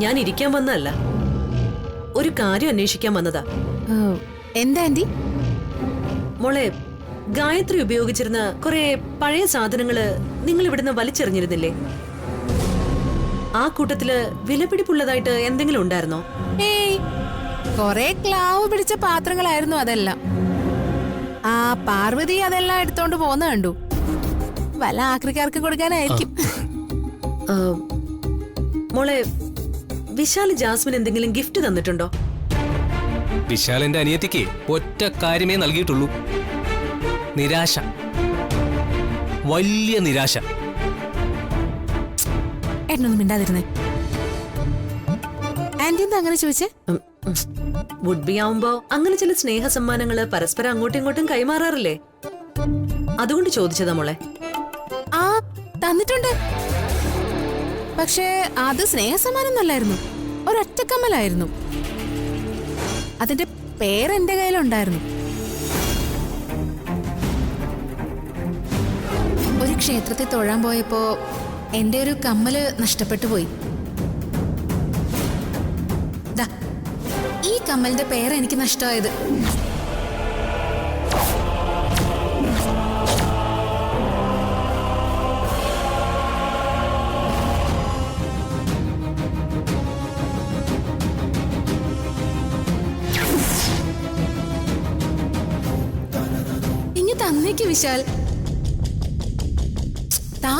ഞാൻ ഇരിക്കാൻ വന്നതല്ല, ഒരു കാര്യം അന്വേഷിക്കാൻ വന്നതാ. എന്താ ആന്റി? മോളെ, ഗായത്രി ഉപയോഗിച്ചിരുന്ന കുറെ പഴയ സാധനങ്ങള് നിങ്ങൾ ഇവിടുന്ന് വലിച്ചെറിഞ്ഞിരുന്നില്ലേ? ആ കൂട്ടത്തില് വിലപിടിപ്പുള്ളതായിട്ട് എന്തെങ്കിലും ഉണ്ടായിരുന്നോ? ഏയ്, കൊറേ ക്ലാവ് പിടിച്ച പാത്രങ്ങളായിരുന്നു അതെല്ലാം. ആ പാർവതി അതെല്ലാം എടുത്തോണ്ട് പോന്ന കണ്ടു. വല്ല ആക്രിക്കാർക്ക് കൊടുക്കാനായിരിക്കും. മോളെ, വിശാൽ ജാസ്മിൻ എന്തെങ്കിലും ഗിഫ്റ്റ് തന്നിട്ടുണ്ടോ? വിശാലിന്റെ അനിയത്തിക്ക് ഒറ്റ കാര്യമേ നൽകിയിട്ടുള്ളൂ, നിരാശ, വലിയ നിരാശ. എന്നൊന്നും മിണ്ടാതിരുന്നേ. ആന്റി എന്താ അങ്ങനെ ചോദിച്ചേ? വുഡ് ബി ആവുമ്പോ അങ്ങനെ ചില സ്നേഹ സമ്മാനങ്ങള് പരസ്പരം അങ്ങോട്ടും ഇങ്ങോട്ടും കൈമാറാറില്ലേ? അതുകൊണ്ട് ചോദിച്ചതാ മോളെ. ആ, തന്നിട്ടുണ്ട്. പക്ഷേ അത് സ്നേഹസമ്മാനം അല്ലായിരുന്നു, ഒരൊറ്റക്കമ്മലായിരുന്നു. അതിന്റെ പേരെന്റെ കയ്യിലുണ്ടായിരുന്നു. ഒരു ക്ഷേത്രത്തിൽ തൊഴാൻ പോയപ്പോ എന്റെ ഒരു കമ്മല് നഷ്ടപ്പെട്ടു പോയി. ദാ, ഈ കമ്മലിന്റെ പേര് എനിക്ക് നഷ്ടമായത്. ഇങ്ങ് തന്നേക്ക് വിശാൽ. താ.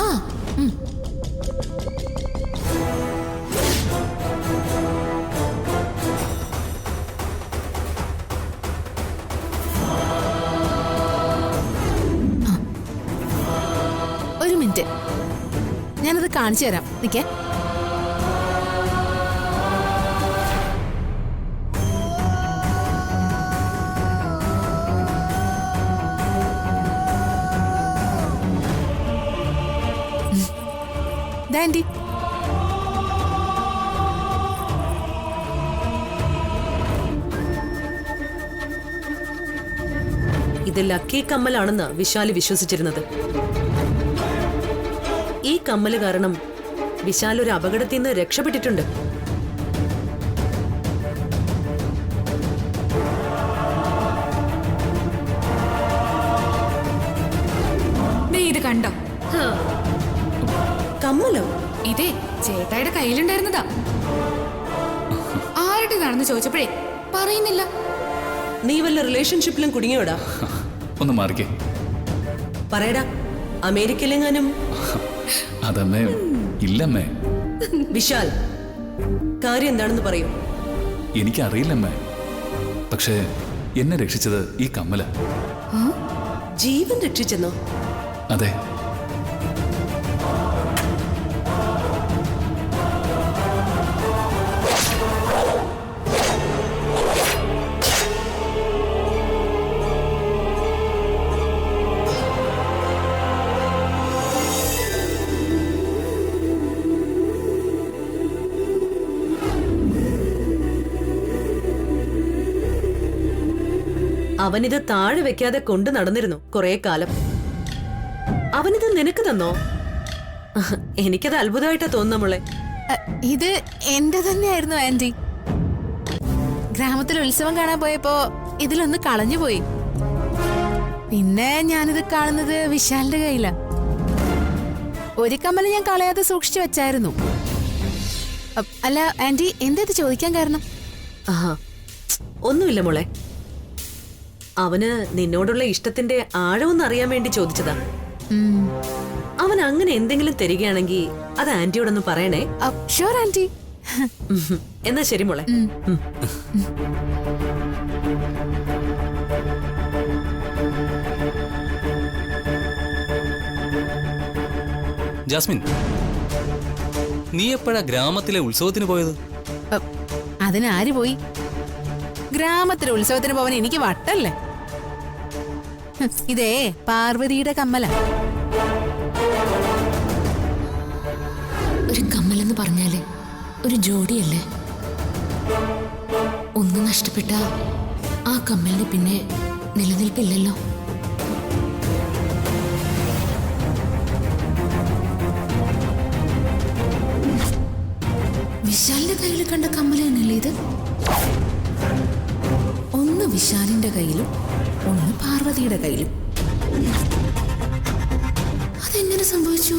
ഒരു മിനിറ്റ്, ഞാനത് കാണിച്ചു തരാം. നിക്കേ. ആന്റി, ഇത് ലക്കി കമ്മലാണെന്ന് വിശാല് വിശ്വസിച്ചിരുന്നത്. ഈ കമ്മല് കാരണം വിശാൽ ഒരു അപകടത്തിൽ നിന്ന് രക്ഷപ്പെട്ടിട്ടുണ്ട്. ഇത് കണ്ടോ? കമ്മലോ? ഇതേ ചേട്ടായുടെ കയ്യിലുണ്ടായിരുന്നതാ. ആരുടേതാണെന്ന് ചോദിച്ചപ്പോഴേ പറയുന്നില്ല. നീ വല്ല റിലേഷൻഷിപ്പിലും കുടുങ്ങിയോടാ? ഒന്ന് മാറിക്കേ. പറയടാ, അമേരിക്കയിലെങ്ങാനും? അതമ്മേ, ഇല്ലമ്മേ. വിശാൽ, കാര്യം എന്താണെന്ന് പറയൂ. എനിക്കറിയില്ലമ്മേ, പക്ഷേ എന്നെ രക്ഷിച്ചത് ഈ കമ്മല. ജീവൻ രക്ഷിച്ചെന്നോ? അതെ. അവനിത് താഴെ വെക്കാതെ കൊണ്ടു നടന്നിരുന്നു കുറെ കാലം. അവനിത് നിനക്ക് തന്നോ? എനിക്കത് അത്ഭുതമായിട്ടാ തോന്നുന്നു മോളെ. ഇത് എന്റെ തന്നെയായിരുന്നു ആന്റി. ഗ്രാമത്തിൽ ഉത്സവം കാണാൻ പോയപ്പോ ഇതിലൊന്ന് കളഞ്ഞുപോയി. പിന്നെ ഞാനിത് കാണുന്നത് വിശാലിന്റെ കയ്യിലാ. ഒരു കമ്മല് ഞാൻ കളയാതെ സൂക്ഷിച്ചു വെച്ചായിരുന്നു. അല്ല ആന്റി, എന്താ ഇത് ചോദിക്കാൻ കാരണം? ഒന്നുമില്ല മോളെ, അവന് നിന്നോടുള്ള ഇഷ്ടത്തിന്റെ ആഴമൊന്ന് അറിയാൻ വേണ്ടി ചോദിച്ചതാ. അവൻ അങ്ങനെ എന്തെങ്കിലും തരികയാണെങ്കിൽ അത് ആന്റിയോടൊന്ന് പറയണേ. Sure aunty. എന്നാ ശരി മോളെ. ജാസ്മിൻ, നീ എപ്പോഴാ ഗ്രാമത്തിലെ ഉത്സവത്തിന് പോയത്? അതിനാര് പോയി? ഗ്രാമത്തിലെ ഉത്സവത്തിന് പോവാൻ എനിക്ക് വട്ടല്ലേ. ഇതേ പാർവതിയുടെ കമ്മല. ഒരു കമ്മലെന്ന് പറഞ്ഞാല് ഒരു ജോഡിയല്ലേ. ഒന്ന് നഷ്ടപ്പെട്ട ആ കമ്മലിന് പിന്നെ നിലനിൽപ്പില്ലല്ലോ. വിശാലിന്റെ എന്റെ കയ്യിൽ കണ്ട കമ്മല് തന്നെയല്ലേ ഇത്? ഒന്ന് വിശാലിന്റെ കയ്യിലും ഒന്ന് പാർവതിയുടെ കയ്യിലും. അതെങ്ങനെ സംഭവിച്ചു?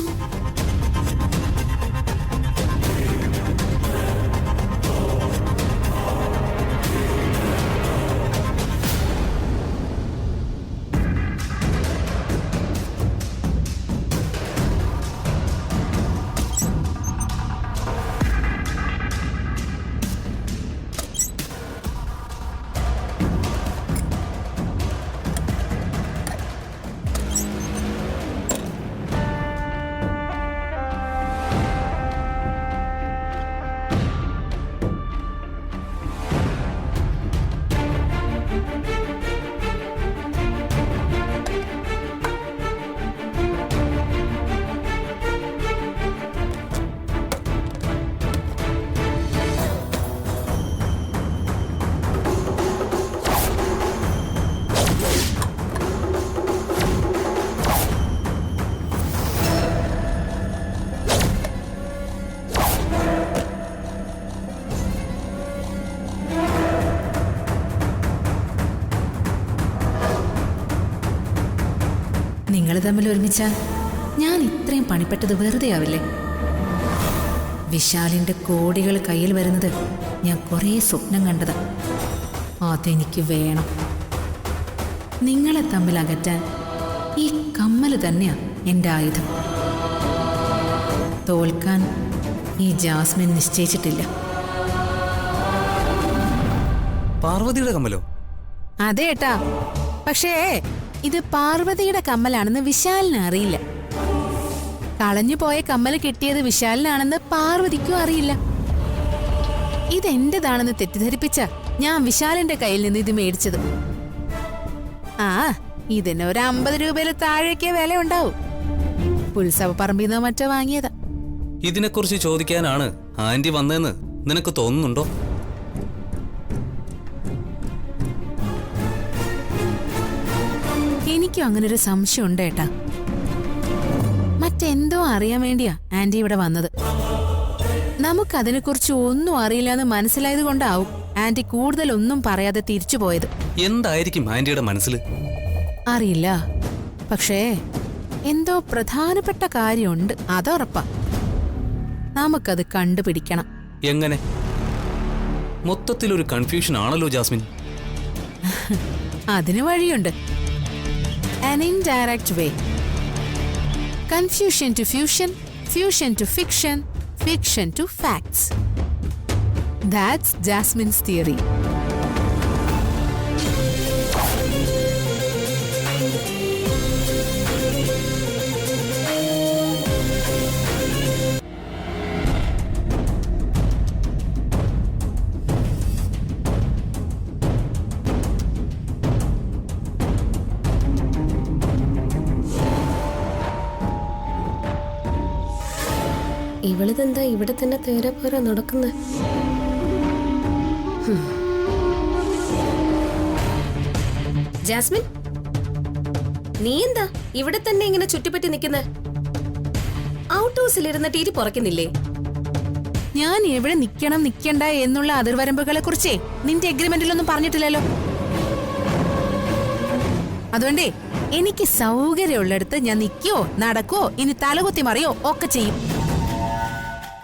നിങ്ങൾ തമ്മിൽ ഒരുമിച്ചാൽ ഞാൻ ഇത്രയും പണിപ്പെട്ടത് വെറുതെ ആവില്ലേ? വിശാലിന്റെ കോടികൾ കയ്യിൽ വരുന്നത് ഞാൻ കുറേ സ്വപ്നം കണ്ടതാ. അതെനിക്ക് വേണം. നിങ്ങളെ തമ്മിൽ അകറ്റാൻ ഈ കമ്മല് തന്നെയാ എൻ്റെ ആയുധം. തോൽക്കാൻ ഈ ജാസ്മിൻ നിശ്ചയിച്ചിട്ടില്ല. പാർവതിയുടെ കമ്മലോ? അതെ ഏട്ടാ, പക്ഷേ ഇത് പാർവതിയുടെ കമ്മലാണെന്ന് വിശാലിന് അറിയില്ല. കളഞ്ഞു പോയ കമ്മൽ കിട്ടിയത് വിശാലിനാണെന്ന് പാർവതിക്കും അറിയില്ല. ഇതെന്റേതാണെന്ന് തെറ്റിദ്ധരിപ്പിച്ച ഞാൻ വിശാലിന്റെ കയ്യിൽ നിന്ന് ഇത് മേടിച്ചത്. ആ, ഇതിന് ഒരു 50 രൂപയിൽ താഴേക്കേ വില ഉണ്ടാവും. ഉത്സവ പറമ്പിന്നോ മറ്റോ വാങ്ങിയതാ. ഇതിനെക്കുറിച്ച് ചോദിക്കാനാണ് ആന്റി വന്നതെന്ന് നിനക്ക് തോന്നുന്നുണ്ടോ? എനിക്കും അങ്ങനൊരു സംശയം ഉണ്ട് ഏട്ടാ. മറ്റെന്തോ അറിയാൻ വേണ്ടിയാ ആന്റി ഇവിടെ വന്നത്. നമുക്കതിനെക്കുറിച്ച് ഒന്നും അറിയില്ല എന്ന് മനസ്സിലായത് കൊണ്ടാവും ആന്റി കൂടുതലൊന്നും പറയാതെ തിരിച്ചു പോയത്. എന്തായിരിക്കും ആന്റിയുടെ മനസ്സിൽ? അറിയില്ല, പക്ഷേ എന്തോ പ്രധാനപ്പെട്ട കാര്യമുണ്ട്, അതുറപ്പാ. നമുക്കത് കണ്ടുപിടിക്കണം. എങ്ങനെ? മൊത്തത്തിലൊരു കൺഫ്യൂഷൻ ആണല്ലോ ജാസ്മിൻ. അതിന് വഴിയുണ്ട്. An indirect way. Confusion to fusion, fusion to fiction, fiction to facts. That's Jasmine's theory. ഇവളിതെന്താ ഇവിടെ തന്നെ തേരെ പോരാ നടക്കുന്നത്? ജാസ്മിൻ, നീ എന്താ ഇവിടെ തന്നെ ഇങ്ങനെ ചുറ്റിപ്പറ്റി നിൽക്കുന്നത്? ഔട്ട് ഹൗസിലിരുന്ന ടീരി പുറക്കുന്നില്ലേ? ഞാൻ എവിടെ നിൽക്കണം നിൽക്കണ്ട എന്നുള്ള അതിർവരമ്പുകളെ കുറിച്ചേ നിന്റെ എഗ്രിമെന്റിലൊന്നും പറഞ്ഞിട്ടില്ലല്ലോ. അതുകൊണ്ടേ എനിക്ക് സൗകര്യമുള്ളിടത്ത് ഞാൻ നിൽക്കോ നടക്കോ ഇനി തലകുത്തി മറിയോ ഒക്കെ ചെയ്യും.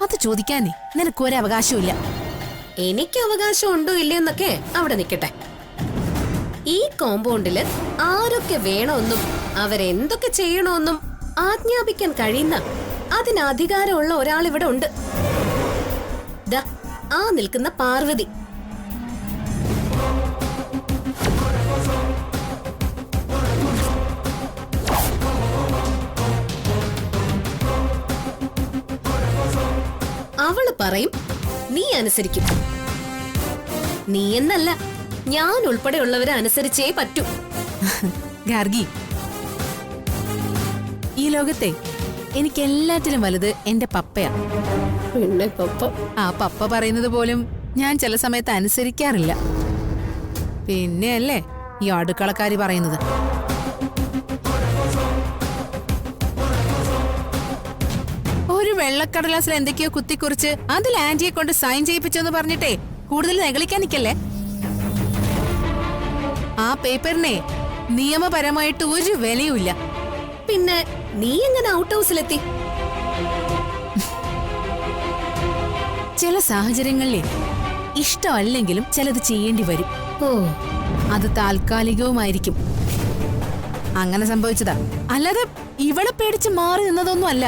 അത് ചോദിക്കാനേ നിനക്കൊരു അവകാശമില്ല. എനിക്ക് അവകാശം ഉണ്ടോ ഇല്ലയെന്നൊക്കെ അവിടെ നിൽക്കട്ടെ. ഈ കോമ്പൗണ്ടില് ആരൊക്കെ വേണമെന്നും അവരെന്തൊക്കെ ചെയ്യണമെന്നും ആജ്ഞാപിക്കാൻ കഴിയുന്ന അതിന് അധികാരമുള്ള ഒരാൾ ഇവിടെ ഉണ്ട്. ദാ ആ നിൽക്കുന്ന പാർവതി. അവള് പറയും, നീ അനുസരിക്കും. നീ എന്നല്ല, ഞാൻ ഉൾപ്പെടെയുള്ളവരെ അനുസരിച്ചേ പറ്റൂ. ഗാർഗി, ഈ ലോകത്തെ എനിക്ക് എല്ലാറ്റിലും വലുത് എന്റെ പപ്പയാ. പിന്നെ പപ്പ? ആ പപ്പ പറയുന്നത് പോലും ഞാൻ ചില സമയത്ത് അനുസരിക്കാറില്ല. പിന്നെയല്ലേ ഈ അടുക്കളക്കാരി പറയുന്നത്. ഒരു വെള്ളക്കടലാസിൽ എന്തൊക്കെയോ കുത്തിക്കുറിച്ച് അതിൽ ആന്റിയെ കൊണ്ട് സൈൻ ചെയ്യിപ്പിച്ചെന്ന് പറഞ്ഞിട്ടേ കൂടുതൽ നെഗളിക്കാൻ നിക്കല്ലേ. ആ പേപ്പറിനെ നിയമപരമായിട്ട് ഒരു വിലയുമില്ല. പിന്നെ നീ എങ്ങനെ ഔട്ട് ഹൗസിലെത്തി? ചില സാഹചര്യങ്ങളിൽ ഇഷ്ടമല്ലെങ്കിലും ചിലത് ചെയ്യേണ്ടി വരും. ഓ, അത് താൽക്കാലികവുമായിരിക്കും. അങ്ങനെ സംഭവിച്ചതാ, അല്ലാതെ ഇവളെ പേടിച്ച് മാറി നിന്നതൊന്നും അല്ല.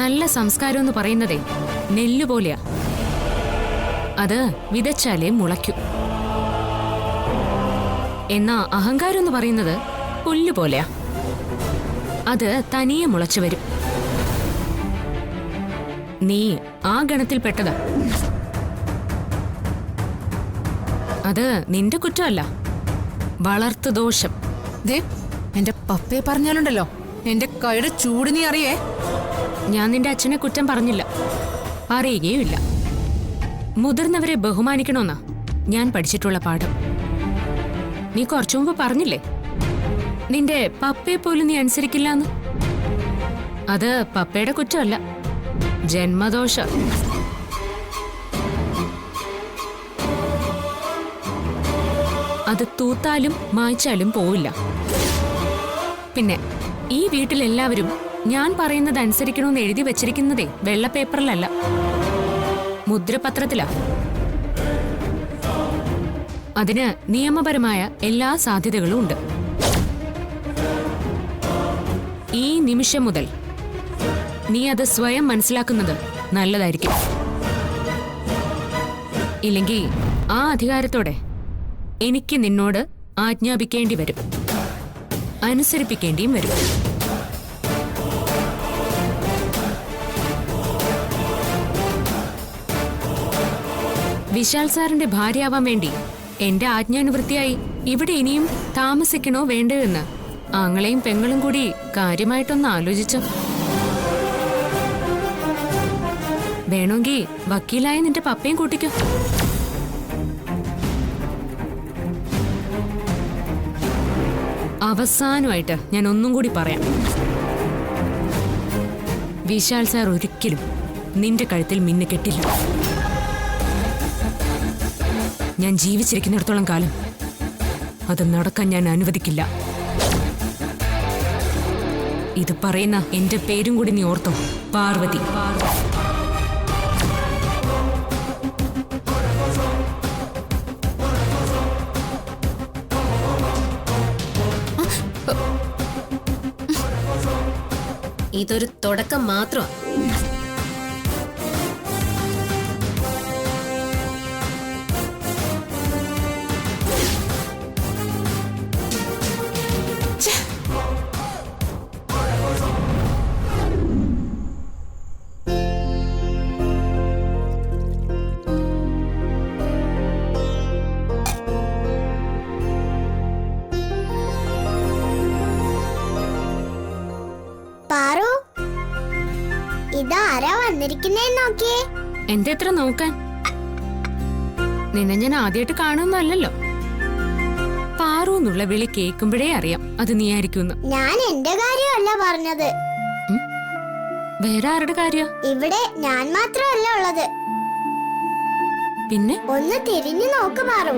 നല്ല സംസ്കാരം എന്ന് പറയുന്നതേ നെല്ലുപോലെയാ. അത് വിതച്ചാലേ മുളയ്ക്കൂ. എന്നാ അഹങ്കാരം എന്ന് പറയുന്നത് പുല്ലുപോലെയാ. അത് തനിയെ മുളച്ചു വരും. നീ ആ ഗണത്തിൽപ്പെട്ടതാ. അത് നിന്റെ കുറ്റമല്ല, വളർത്തു ദോഷം. ദേ, എന്റെ പപ്പയെ പറഞ്ഞാലുണ്ടല്ലോ, എന്റെ കൈയുടെ ചൂട് നീ അറിയേ. ഞാൻ നിന്റെ അച്ഛനെ കുറ്റം പറഞ്ഞില്ല, പറയുകയുമില്ല. മുതിർന്നവരെ ബഹുമാനിക്കണമെന്നാ ഞാൻ പഠിച്ചിട്ടുള്ള പാഠം. നീ കുറച്ചു മുമ്പ് പറഞ്ഞില്ലേ നിന്റെ പപ്പയെ പോലും നീ അനുസരിക്കില്ല എന്ന്? അത് പപ്പയുടെ കുറ്റമല്ല, ജന്മദോഷ. അത് തൂത്താലും മായ്ച്ചാലും പോവില്ല. പിന്നെ ഈ വീട്ടിലെല്ലാവരും ഞാൻ പറയുന്നത് അനുസരിക്കണമെന്ന് എഴുതി വെച്ചിരിക്കുന്നതേ വെള്ള പേപ്പറിലല്ല, മുദ്രപത്രത്തിലാ. അതിന് നിയമപരമായ എല്ലാ സാധ്യതകളും ഉണ്ട്. ഈ നിമിഷം മുതൽ നീ അത് സ്വയം മനസ്സിലാക്കുന്നത് നല്ലതായിരിക്കും. ഇല്ലെങ്കിൽ ആ അധികാരത്തോടെ എനിക്ക് നിന്നോട് ആജ്ഞാപിക്കേണ്ടി വരും, അനുസരിപ്പിക്കേണ്ടിയും വരും. വിശാൽ സാറിന്റെ ഭാര്യയാവാൻ വേണ്ടി എന്റെ ആജ്ഞാനുവൃത്തിയായി ഇവിടെ ഇനിയും താമസിക്കണോ വേണ്ടോ എന്ന് ആങ്ങളെയും പെങ്ങളും കൂടി കാര്യമായിട്ടൊന്ന് ആലോചിച്ചോ. വേണമെങ്കിൽ വക്കീലായ നിന്റെ പപ്പയും കൂട്ടിക്കോ. അവസാനമായിട്ട് ഞാൻ ഒന്നും കൂടി പറയാം. വിശാൽ സാർ ഒരിക്കലും നിന്റെ കഴുത്തിൽ മിന്നുകെട്ടില്ല. ഞാൻ ജീവിച്ചിരിക്കുന്നിടത്തോളം കാലം അത് നടക്കാൻ ഞാൻ അനുവദിക്കില്ല. ഇത് പറയുന്ന എന്റെ പേരും കൂടി നീ ഓർത്തോ, പാർവതി. ഇതൊരു തുടക്കം മാത്രം. ഇതാരാ വന്നിരിക്കുന്നേ നോക്കിയേ. എന്തെത്ര നോക്കാൻ? നിന്നെ ഞാൻ ആദ്യമായിട്ട് കാണുന്നല്ലോ. പാറു എന്നുള്ള വിളി കേൾക്കുമ്പോഴേ അറിയാം അത് നീ ആയിരിക്കും. ഞാൻ എന്റെ കാര്യമല്ല പറഞ്ഞത്. വേറെ ആരുടെ കാര്യ? ഇവിടെ ഞാൻ മാത്രമല്ല ഉള്ളത്. പിന്നെ ഒന്ന് തിരിഞ്ഞു നോക്ക് പാറു.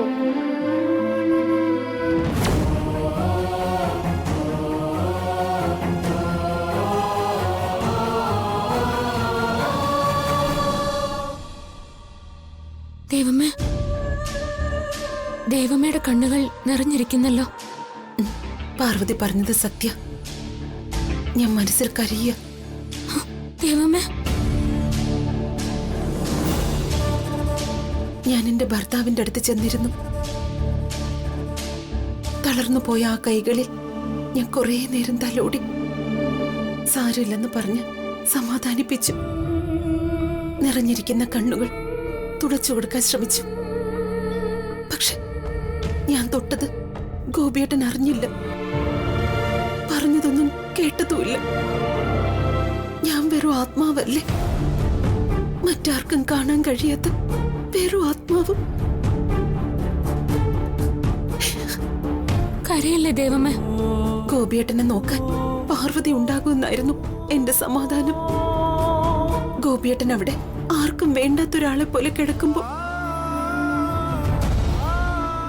ദൈവമേ, ദേവമ്മയുടെ കണ്ണുകൾ നിറഞ്ഞിരിക്കുന്നല്ലോ. പാർവതി പറഞ്ഞത് സത്യ. ഞാൻ മനസ്സിൽ കരയ. ദൈവമേ, ഞാൻ എന്റെ ഭർത്താവിന്റെ അടുത്ത് ചെന്നിരുന്നു. തളർന്നു പോയ ആ കൈകളിൽ ഞാൻ കുറേ നേരം തലോടി. സാരമില്ലെന്ന് പറഞ്ഞ് സമാധാനിപ്പിച്ചു. നിറഞ്ഞിരിക്കുന്ന കണ്ണുകൾ തുടച്ചു കൊടുക്കാൻ ശ്രമിച്ചു. പക്ഷെ ഞാൻ തൊട്ടത് ഗോപിയേട്ടൻ അറിഞ്ഞില്ല, പറഞ്ഞതൊന്നും കേട്ടതുമില്ല. ഞാൻ വെറും ആത്മാവല്ലേ. മറ്റാർക്കും കാണാൻ കഴിയാത്ത വെറും ആത്മാവ്. കരയല്ലേ ദേവമ്മേ? ഗോപിയേട്ടനെ നോക്കാൻ പാർവതി ഉണ്ടാകുമെന്നായിരുന്നു എന്റെ സമാധാനം. ഗോപിയേട്ടൻ അവിടെ ആർക്കും വേണ്ടാത്തൊരാളെ പോലെ കിടക്കുമ്പോ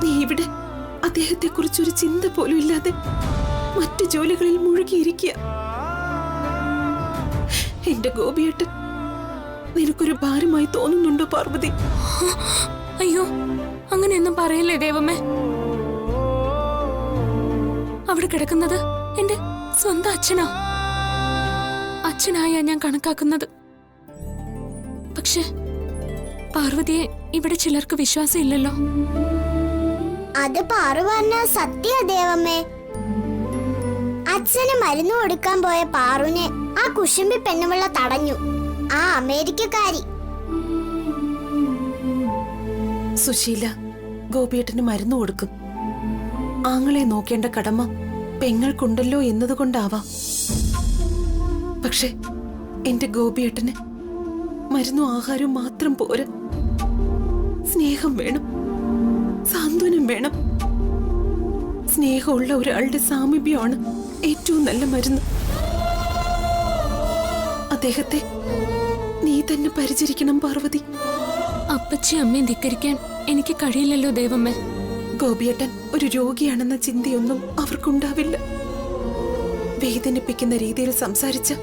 നീ ഇവിടെ അദ്ദേഹത്തെ കുറിച്ചൊരു ചിന്ത പോലും ഇല്ലാതെ മറ്റു ജോലികളിൽ മുഴുകിയിരിക്കുക. എന്റെ ഗോപിയേട്ടൻ നിനക്കൊരു ഭാരമായി തോന്നുന്നുണ്ടോ പാർവതി? അയ്യോ, അങ്ങനെയൊന്നും പറയല്ലേ ദേവമ്മേ. അവിടെ കിടക്കുന്നത് എന്റെ സ്വന്തം അച്ഛനാ. അച്ഛനായ ഞാൻ കണക്കാക്കുന്നത്. പക്ഷെ പാർവതിയെ ഇവിടെ ചിലർക്ക് വിശ്വാസം ഇല്ലല്ലോ. അത് പാറു പറഞ്ഞ സത്യ ദേവമ്മേ. അച്ഛന് മരുന്ന് കൊടുക്കാൻ പോയ പാറുവിനെ ആ കുശുമ്പി പെണ്ണുപിള്ള തടഞ്ഞു. ആ അമേരിക്കക്കാരി. സുശീല ഗോപിയേട്ടന് മരുന്ന് കൊടുക്കും. ആങ്ങളെ നോക്കേണ്ട കടമ പെങ്ങൾക്കുണ്ടല്ലോ എന്നതുകൊണ്ടാവാം. പക്ഷെ എന്റെ ഗോപിയേട്ടന് മരുന്നും ആഹാരവും മാത്രം പോരാ. സ്നേഹം വേണം, സാന്ത്വനം വേണം. സ്നേഹമുള്ള ഒരാളുടെ സാമീപ്യമാണ് ഏറ്റവും നല്ല മരുന്ന്. അദ്ദേഹത്തെ നീ തന്നെ പരിചരിക്കണം പാർവതി. അപ്പച്ചി അമ്മയെ ധിക്കരിക്കാൻ എനിക്ക് കഴിയില്ലല്ലോ ദേവമ്മേ. ഗോപിയേട്ടൻ ഒരു രോഗിയാണെന്ന ചിന്തയൊന്നും അവർക്കുണ്ടാവില്ല. വേദനിപ്പിക്കുന്ന രീതിയിൽ സംസാരിച്ച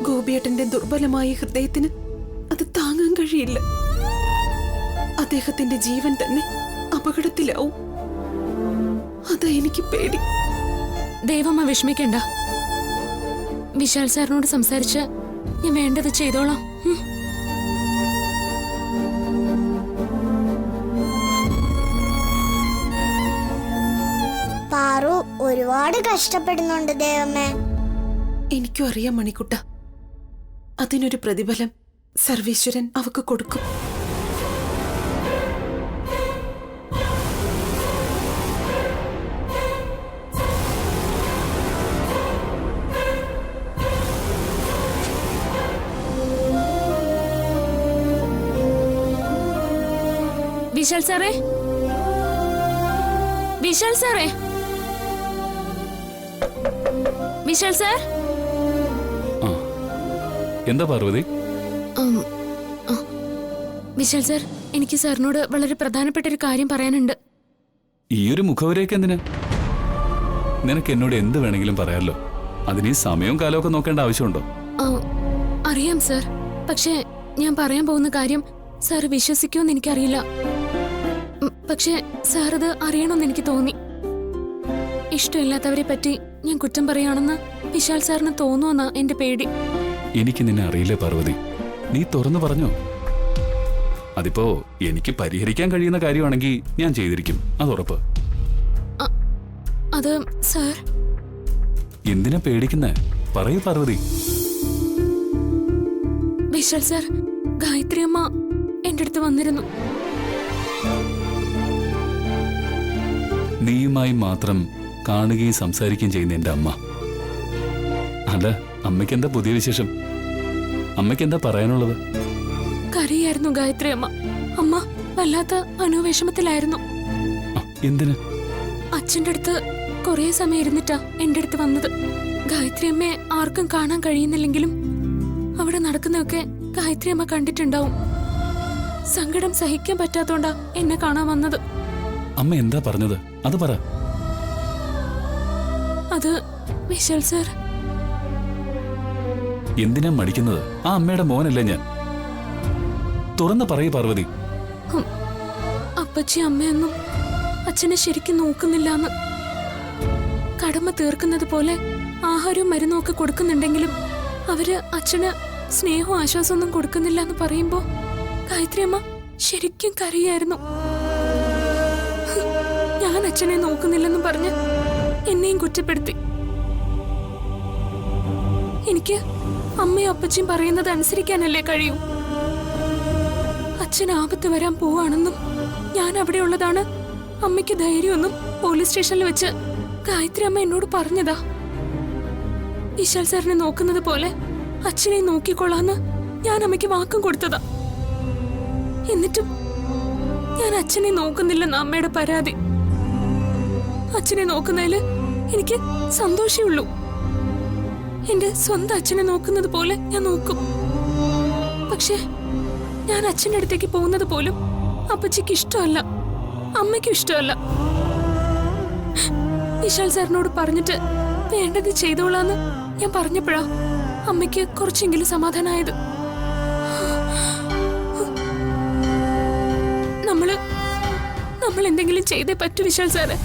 ഗോപിയേട്ടന്റെ ദുർബലമായ ഹൃദയത്തിന് അത് താങ്ങാൻ കഴിയില്ല. അദ്ദേഹത്തിന്റെ ജീവൻ തന്നെ അപകടത്തിലാവും. അതാ എനിക്ക് പേടി. ദേവമ്മ വിഷമിക്കണ്ട. വിശാൽ സാറിനോട് സംസാരിച്ച് ഞാൻ വേണ്ടത് ചെയ്തോളാം. പാറു ഒരുപാട് കഷ്ടപ്പെടുന്നുണ്ട് ദേവമ്മേ. എനിക്കും അറിയാം മണിക്കുട്ട. അതിനൊരു പ്രതിഫലം സർവേശ്വരൻ അവക്ക് കൊടുക്കും. വിശാൽ സാറേ, വിശാൽ സാറേ, വിശാൽ സാർ. എന്താ പാർവതി? വിശാൽ സാർ, എനിക്ക് സാറിനോട് വളരെ പ്രധാനപ്പെട്ട ഒരു കാര്യം പറയാനുണ്ട്. ഈ ഒരു മുഖവരേക്ക് എന്തിനാ? നിനക്ക് എന്നോട് എന്ത് വേണമെങ്കിലും പറയാമല്ലോ. അതിന് ഈ സമയവും കാലമൊക്കെ നോക്കേണ്ട ആവശ്യമുണ്ടോ? അറിയാം സാർ. പക്ഷേ ഞാൻ പറയാൻ പോകുന്ന കാര്യം സാർ വിശ്വസിക്കുമെന്ന് എനിക്കറിയില്ല. പക്ഷേ സാർ അത് അറിയണമെന്ന് എനിക്ക് തോന്നി. ഇഷ്ടമില്ലാത്തവരെ പറ്റി ഞാൻ കുറ്റം പറയുകയാണെന്ന് വിശാൽ സാറിന് തോന്നുമെന്നാ എന്റെ പേടി. എനിക്ക് നിന്നെ അറിയില്ലേ പാർവതി. നീ തുറന്നു പറഞ്ഞോ. അതിപ്പോ എനിക്ക് പരിഹരിക്കാൻ കഴിയുന്ന കാര്യമാണെങ്കിൽ ഞാൻ ചെയ്തിരിക്കും, അത് ഉറപ്പ്. അത് സാർ. എന്തിനാ പേടിക്കുന്നേ? പറയൂ പാർവതി. വിശാൽ സാർ, ഗായത്രി അമ്മ എന്റെ അടുത്ത് വന്നിരുന്നു. നീയുമായി മാത്രം കാണുകയും സംസാരിക്കുകയും ചെയ്യുന്ന എന്റെ അമ്മ. അല്ല, അമ്മയ്ക്ക് എന്താ പുതിയ വിശേഷം? അമ്മയ്ക്ക് എന്താ പറയാനുള്ളത്? കരയായിരുന്നു ഗായത്രി അമ്മ. അമ്മ വല്ലാത്ത മനോവിഷമത്തിലായിരുന്നു. എന്തിന്? അച്ഛൻ്റെ അടുത്ത് കുറെ സമയം ഇരുന്നിട്ടാ എന്റെ അടുത്ത് വന്നത്. ഗായത്രി അമ്മയെ ആർക്കും കാണാൻ കഴിയുന്നില്ലെങ്കിലും അവിടെ നടക്കുന്നതൊക്കെ ഗായത്രി അമ്മ കണ്ടിട്ടുണ്ടാവും. സങ്കടം സഹിക്കാൻ പറ്റാത്തോണ്ടാ എന്നെ കാണാൻ വന്നത്. അമ്മ എന്താ പറഞ്ഞത്? അത് പറ. അത് വിശാൽ സാർ. എന്തിനാ മടിക്കുന്നത്? ആ അമ്മയുടെ മോനല്ലേ ഞാൻ. തുറന്ന് പറയൂ പാർവതി. അപ്പച്ചി അമ്മയൊന്നും അച്ഛനെ ശരിക്കും നോക്കുന്നില്ലാന്ന്. കടമ തീർക്കുന്നത് പോലെ ആഹാരവും മരുന്നും ഒക്കെ കൊടുക്കുന്നുണ്ടെങ്കിലും അവര് അച്ഛന് സ്നേഹവും ആശ്വാസമൊന്നും കൊടുക്കുന്നില്ല എന്ന് പറയുമ്പോ ഗായത്രി അമ്മ ശരിക്കും കരയായിരുന്നു. ഞാൻ അച്ഛനെ നോക്കുന്നില്ലെന്നും പറഞ്ഞ് എന്നെയും കുറ്റപ്പെടുത്തി. എനിക്ക് അമ്മയും അപ്പച്ചിയും പറയുന്നത് അനുസരിക്കാനല്ലേ കഴിയൂ. അച്ഛൻ ആപത്ത് വരാൻ പോവാണെന്നും ഞാൻ അവിടെ ഉള്ളതാണ് അമ്മയ്ക്ക് ധൈര്യമൊന്നും പോലീസ് സ്റ്റേഷനിൽ വെച്ച് ഗായത്രി അമ്മ എന്നോട് പറഞ്ഞതാ. വിശാൽ സാറിനെ നോക്കുന്നത് പോലെ അച്ഛനെ നോക്കിക്കൊള്ളാന്ന് ഞാൻ അമ്മയ്ക്ക് വാക്കും കൊടുത്തതാ. എന്നിട്ടും ഞാൻ അച്ഛനെ നോക്കുന്നില്ലെന്ന അമ്മയുടെ പരാതി. അച്ഛനെ നോക്കുന്നതില് എനിക്ക് സന്തോഷമുള്ളൂ. എന്റെ സ്വന്തം അച്ഛനെ നോക്കുന്നത് പോലെ ഞാൻ നോക്കും. പക്ഷെ ഞാൻ അച്ഛൻ്റെ അടുത്തേക്ക് പോകുന്നത് പോലും അപ്പച്ചിക്ക് ഇഷ്ടമല്ല, അമ്മയ്ക്കും ഇഷ്ടമല്ല. വിശാൽ സാറിനോട് പറഞ്ഞിട്ട് വേണ്ടത് ചെയ്തോളാന്ന് ഞാൻ പറഞ്ഞപ്പോഴാ അമ്മയ്ക്ക് കുറച്ചെങ്കിലും സമാധാനമായത്. നമ്മൾ എന്തെങ്കിലും ചെയ്തേ പറ്റൂ വിശാൽ സാറ്.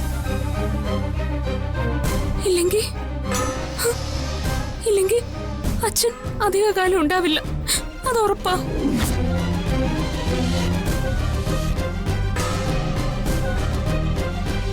ഇല്ലെങ്കിൽ അച്ഛൻ അധികകാലം ഉണ്ടാവില്ല, അത് ഉറപ്പാ.